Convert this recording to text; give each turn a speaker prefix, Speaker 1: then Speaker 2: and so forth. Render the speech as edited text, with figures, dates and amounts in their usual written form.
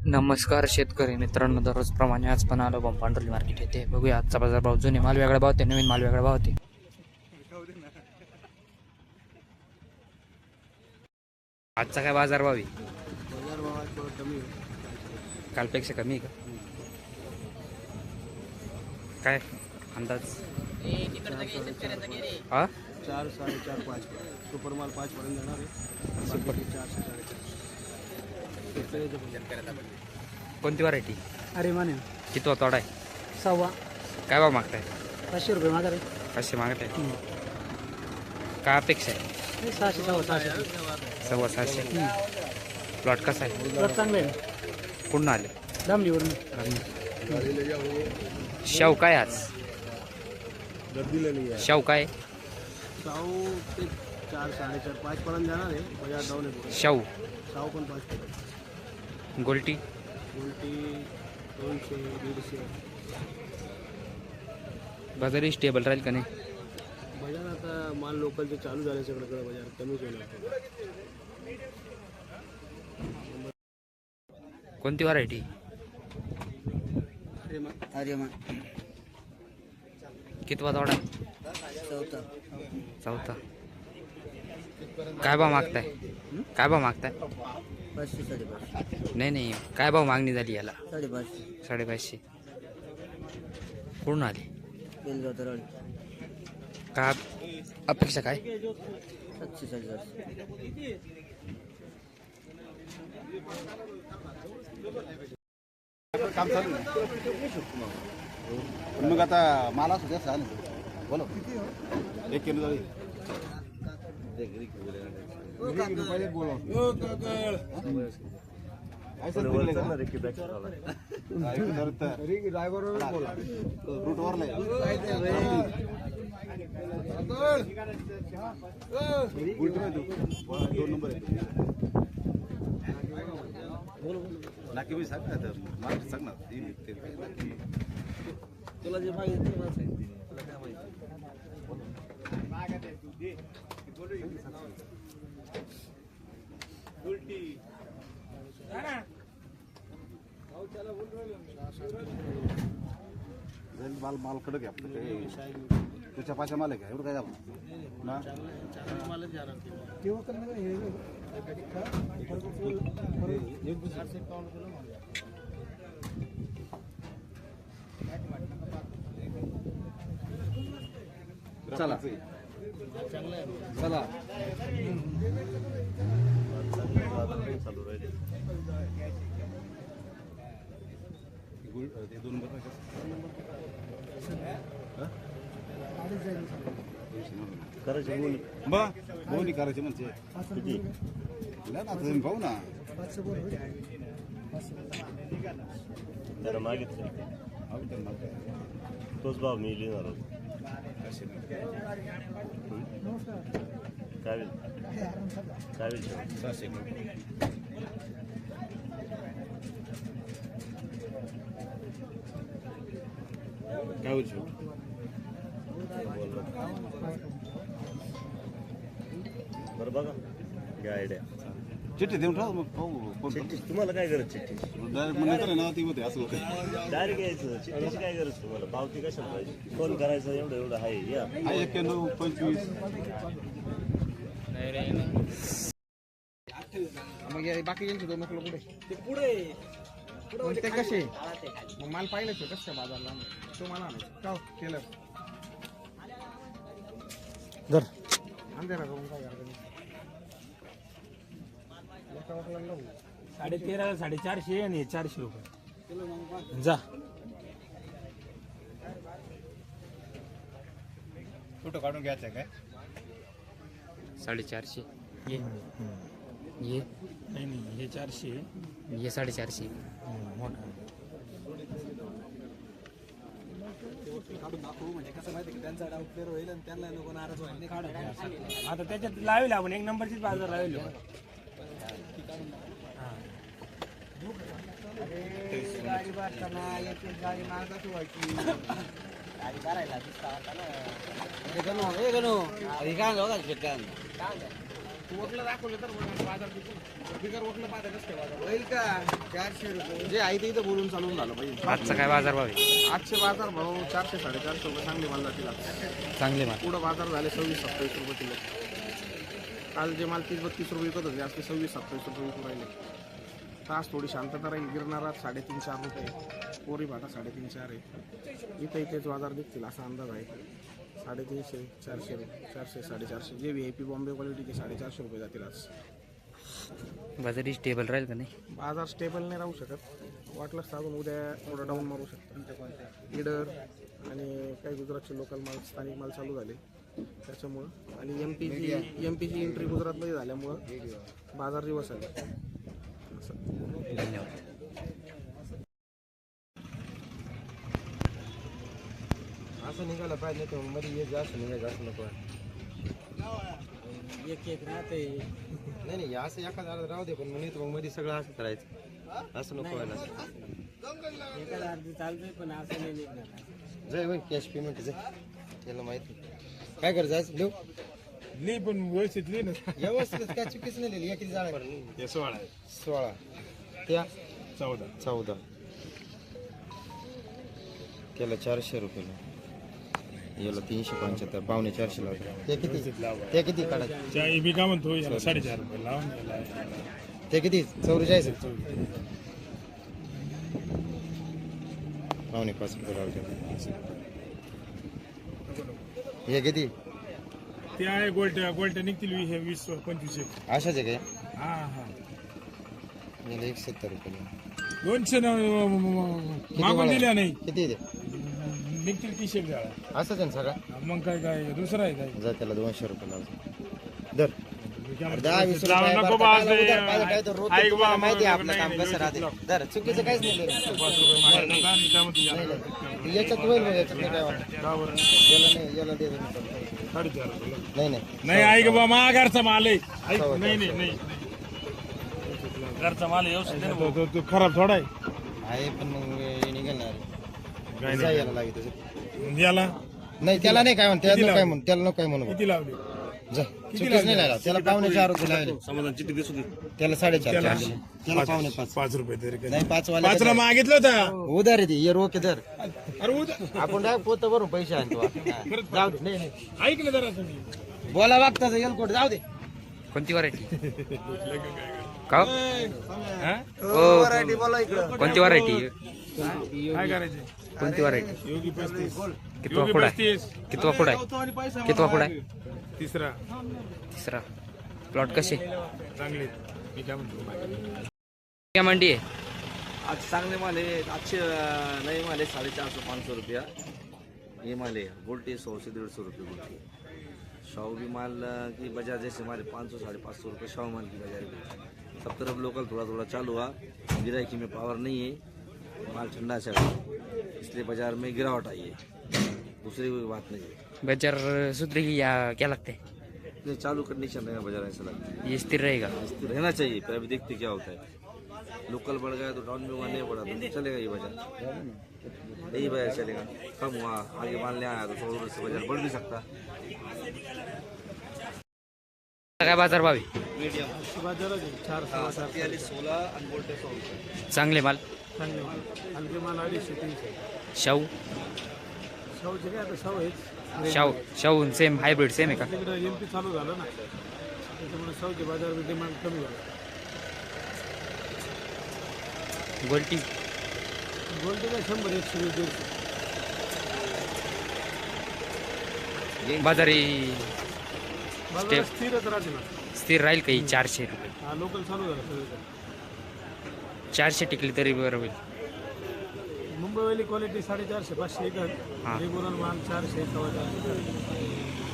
Speaker 1: नमस्कार शेतकरी मित्रांनो, दररोजप्रमाणे आज पण आलो पांडुर्ली मार्केट येथे. बघूया आजचा बाजार भाव. जुने माल वेगळा भाव होते, नवीन माल वेगळा भाव होते. आजचा काय बाजार भाव आहे?
Speaker 2: बाजार भाव आज थोडं कमी आहे.
Speaker 1: कालपेक्षा कमी आहे का? काय अंदाज? हा
Speaker 2: 4, 4.5, 5 सुपर माल 5 पर्यंत जाणार आहे. बाकी 4, 4.5.
Speaker 1: कोणती व्हरायटी?
Speaker 2: अरे माने
Speaker 1: किती तोडा आहे?
Speaker 2: 6.5.
Speaker 1: काय भाव मागताय?
Speaker 2: 500 रुपये मागा रे.
Speaker 1: कसे मागताय? काय अपेक्षा आहे?
Speaker 2: 600, 600.
Speaker 1: 700. प्लॉट कसा आहे?
Speaker 2: प्लॉट चांगले आहे.
Speaker 1: कुठून आले?
Speaker 2: दामलीवरून.
Speaker 1: शाव काय आज? शाव काय?
Speaker 2: साऊ ते 4, 4.5, 5 पर्यंत जाणार आहे. बाजार डाऊन आहे.
Speaker 1: शाव
Speaker 2: साऊ पण 5 पर्यंत.
Speaker 1: गोल्टी
Speaker 2: उलटी 200, 150.
Speaker 1: बाजारी स्टेबल राहील का नाही?
Speaker 2: बाजार आता माल लोकलचे चालू झाले सगळीकडे. बाजार कमीच होणार.
Speaker 1: कोणती व्हरायटी?
Speaker 2: अरे मा
Speaker 1: कितवा तोडा? चौथा. काय भाव मागताय? काय भाव मागताय?
Speaker 2: 500, 550.
Speaker 1: नाही, काय भाव मागणी झाली याला?
Speaker 2: 550.
Speaker 1: 550. पूर्ण आली
Speaker 2: बेलगाव तरवाडी.
Speaker 1: का अपेक्षा काय?
Speaker 2: 700, 750.
Speaker 3: काम चालू आहे. मग आता मला सुद्धा चालेल. बोलो 1 किलो जाईल. नाकी मी सांग ना तर मला सांग ना.
Speaker 2: तुला जे माहिती ते मला सांगितलं. तुला काय माहिती?
Speaker 3: माल माल कडक आहे आपलं. त्याच्या पाच्या माल आहे का एवढं काय झालं ना? चला चला करायची बोनी करायची म्हणजे पाहू ना.
Speaker 4: त्याला मागितलं तोच भाव मी लिहिणार होतो. काय होईल? काय होईल?
Speaker 3: 600. काय होईल?
Speaker 4: बरं बघा काय आयडिया.
Speaker 3: चिठ्ठी देऊन ठेवा मग पाहू.
Speaker 4: चिठ्ठी तुम्हाला काय गरज? चिठ्ठी
Speaker 3: डायरेक्ट नंतर ना ती होते असं होते.
Speaker 4: डायरेक्ट यायचं. चिठ्ठीची काय गरज तुम्हाला? पावती कशाला पाहिजे? फोन करायचं एवढं आहे. या
Speaker 3: 91, 25.
Speaker 2: मग बाकीचे दोन नको पुढे ते पुढे ते कसे मग माल पाहिलं ते कसं बाजारला तो मला आणायचं का केलं घर आणते ना करून काय करतो.
Speaker 5: 13,500 450 आणि 400 रुपये जा.
Speaker 3: फोटो काढून घ्यायचा काय?
Speaker 1: 450. ये
Speaker 5: नाही हे 400
Speaker 1: ये 450.
Speaker 5: मोठा.
Speaker 2: काढून दाखवू म्हणजे कसं माहिती की त्यांचा डाऊट क्लिअर होईल आणि त्यांना नको नाराज व्हायला काढा.
Speaker 5: आता त्याच्यात लावेल आपण 1 नंबरचीच बाजार लावेल.
Speaker 2: गाडी भरताना एक गाडी मार्गात व्हायची गाडी करायला दिसता आता ना. हे गणू काय होगा शेतकऱ्यांना वकलं दाखवलं तर मग बाजार बिगर वकलं पाहता कसं काय बाजार होईल का 400 रुपये जे आहे ते इथं बोलून चालून झालं पाहिजे.
Speaker 1: आजचा काय बाजार भाव आहे?
Speaker 2: आजचे बाजार भाव 400 450 रुपये चांगले माल जातील आज.
Speaker 1: चांगले माल.
Speaker 2: पुढं बाजार झाले 26-27 रुपये किलो. काल जे माल 30-32 रुपये विकत होते आज ते 26-27 रुपये विकू राहिले. तास थोडी शांतता राहील. गिरणारात 3.5-4 रुपये, कोरी भाटा 3.5-4 आहे. इथेच बाजार दिसतील असा अंदाज आहे. 350, 400, 400, 450 जे VIP बॉम्बे क्वालिटीचे 450 रुपये जातील आज.
Speaker 1: बाजारी स्टेबल राहील का नाही?
Speaker 2: बाजार स्टेबल नाही राहू शकत. वाटलंच तर अजून उद्या थोडं डाऊन मारू शकतं. लीडर आणि काही गुजरातचे लोकल माल स्थानिक माल चालू झाले त्याच्यामुळं आणि एमपीची एंट्री गुजरातमध्ये झाल्यामुळं बाजार दिवस आले.
Speaker 1: धन्यवाद.
Speaker 2: असं निघालं पाहिजे तर मध्ये येत असं निघायचं असं नको. एक राहते नाही असं एखादा राहू दे पण मग मध्ये सगळं असं करायचं असं नको व्हायला. चालतंय पण असं नाही निघणार. जय भाई कॅश पेमेंट जाय त्याला माहिती काय करायचं आज लिहू
Speaker 5: लिही पण व्यवस्थित लिही ना.
Speaker 2: व्यवस्थित काय चुकीच नाही लिहिली. किती जाणार
Speaker 5: हे 16 आहे.
Speaker 2: 16 त्या
Speaker 5: 14
Speaker 2: त्याला 400 रुपये याला 375 पावणे 400 लावतो. ते किती काढायचं
Speaker 5: चाय मी काय म्हणतो याला 4.5 रुपये लावून याला
Speaker 2: ते किती 44 पावणे 5 रुपये लावतो. हे किती
Speaker 5: ते आहे गोल्ट्या निघतील हे 20-25.
Speaker 2: अशाच आहे काय
Speaker 5: हा हा
Speaker 2: याला 170 रुपये
Speaker 5: 200 मागून दिल्या नाही
Speaker 2: किती ते
Speaker 5: निघतील टी-शर्ट द्यावा.
Speaker 2: असंच आहे ना सगळं.
Speaker 5: मग काय दुसरं आहे काय
Speaker 2: जा त्याला 200 रुपये लावतो. दर
Speaker 5: लावा नको बा, आज ऐक बा,
Speaker 2: माहिती आहे आपलं
Speaker 5: नाही,
Speaker 2: काम
Speaker 5: नाही,
Speaker 2: कसं राहते. दर चुकीचं काहीच नाही.
Speaker 5: 5 रुपये मागायला का? मी काय म्हणतो याला?
Speaker 2: याच्यात होईल मग याच्यात नाही काय वाटत.
Speaker 5: का बरं?
Speaker 2: याला नाही याला दे
Speaker 5: 4.5 रुपये.
Speaker 2: नाही नाही
Speaker 5: नाही ऐक बा मा घरचा माल आहे. ऐक नाही घरचा माल आहे, व्यवस्थित आहे ना. तो खराब थोडा आहे.
Speaker 2: आहे पण मग हे निघेल ना
Speaker 5: काय
Speaker 2: जा
Speaker 5: नाही
Speaker 2: याला लागेल त्याच्यात.
Speaker 5: याला
Speaker 2: नाही त्याला नाही काय म्हणते त्याला काय म्हणून त्याला नको काय म्हणू
Speaker 5: किती लावली?
Speaker 2: जा चुकीच नाही लागला. त्याला पावणे 4 रुपये लागले.
Speaker 4: समाधान चिठ्ठी दिसू दे.
Speaker 2: त्याला 4.5
Speaker 5: त्याला
Speaker 2: त्याला पावणे 5
Speaker 5: 5 रुपये तरी काय.
Speaker 2: नाही 5
Speaker 5: 5ला
Speaker 2: वाला
Speaker 5: मागितलं होतं.
Speaker 2: उधार आहे ती ये रोके दर.
Speaker 5: अरे उद्या
Speaker 2: आपण डायरेक्ट पोत भरून पैसे आणतो. जाऊ दे नाही नाही
Speaker 5: ऐक ना जरा तुम्ही.
Speaker 2: बोला वागता एलकोट जाऊ दे.
Speaker 1: कोणती व्हरायटी? का
Speaker 5: हा?
Speaker 1: हो, कोणती व्हरायटी?
Speaker 5: काय करायचे?
Speaker 1: कोणती व्हरायटी?
Speaker 5: योगी 35.
Speaker 1: कितवा
Speaker 5: योगी
Speaker 1: खोडा
Speaker 5: 35.
Speaker 1: आहे? कितवा खोडा आहे? कितवा खोडा आहे?
Speaker 5: तिसरा.
Speaker 1: तिसरा. प्लॉट कसे?
Speaker 5: चांगले. मी काय म्हणतो
Speaker 1: क्या मंडी आहे?
Speaker 4: आज चांगले माल आहे. अच्छे नए माल है 450-500 रुपया. ये माल है गोल्टी 100-150 रुपये गोल्टी. शाहू भी माल की बाजार जैसे हमारे 500-550 रुपये शाहू माल की बाजार भी. सब तरफ लोकल थोड़ा चालू हुआ. गिराकी में पावर नहीं है. माल ठंडा चल रहा है इसलिए बाजार में गिरावट आई है. दूसरी कोई बात नहीं है.
Speaker 1: बाजार सुधरेगी या क्या लगता है?
Speaker 4: नहीं चालू कंडीशन रहेगा बाजार ऐसा लगता है.
Speaker 1: ये स्थिर रहेगा?
Speaker 4: स्थिर रहना चाहिए पर अभी देखते क्या होता है. लोकल बढ़ गया तो डाउन में हुआ नहीं बढ़ा तो चलेगा ये बाजार. यही बाजार चलेगा. कम हुआ आगे माल ले आया तो 100 रुपये से बाजार बढ़ भी सकता.
Speaker 1: काय बाजार भाव आहे?
Speaker 4: मीडियम 16 अनबोल्टे 100 रुपये.
Speaker 1: चांगले माल.
Speaker 5: चांगले माल. हलके माल 250-300.
Speaker 1: शाहू
Speaker 5: शाहूचे काय आता शाहू आहेत.
Speaker 1: शाहू सेम हायब्रिड सेम आहे का?
Speaker 5: तिकडे एमपी चालू झालं ना त्याच्यामुळे शाहूचे बाजार डिमांड कमी झालं.
Speaker 1: गोल्टी
Speaker 5: गोल्ड काय 100-120.
Speaker 1: बाजारी
Speaker 5: बाजार स्थिरच राहते ना.
Speaker 1: स्थिर राहील काही 400 रुपये.
Speaker 5: हा लोकल चालू झालं सगळं.
Speaker 1: 400 टिकली तरी बरं होईल.
Speaker 5: मुंबईवाली क्वालिटी 450-500
Speaker 1: हा.
Speaker 5: रेग्युलर माल 400-450.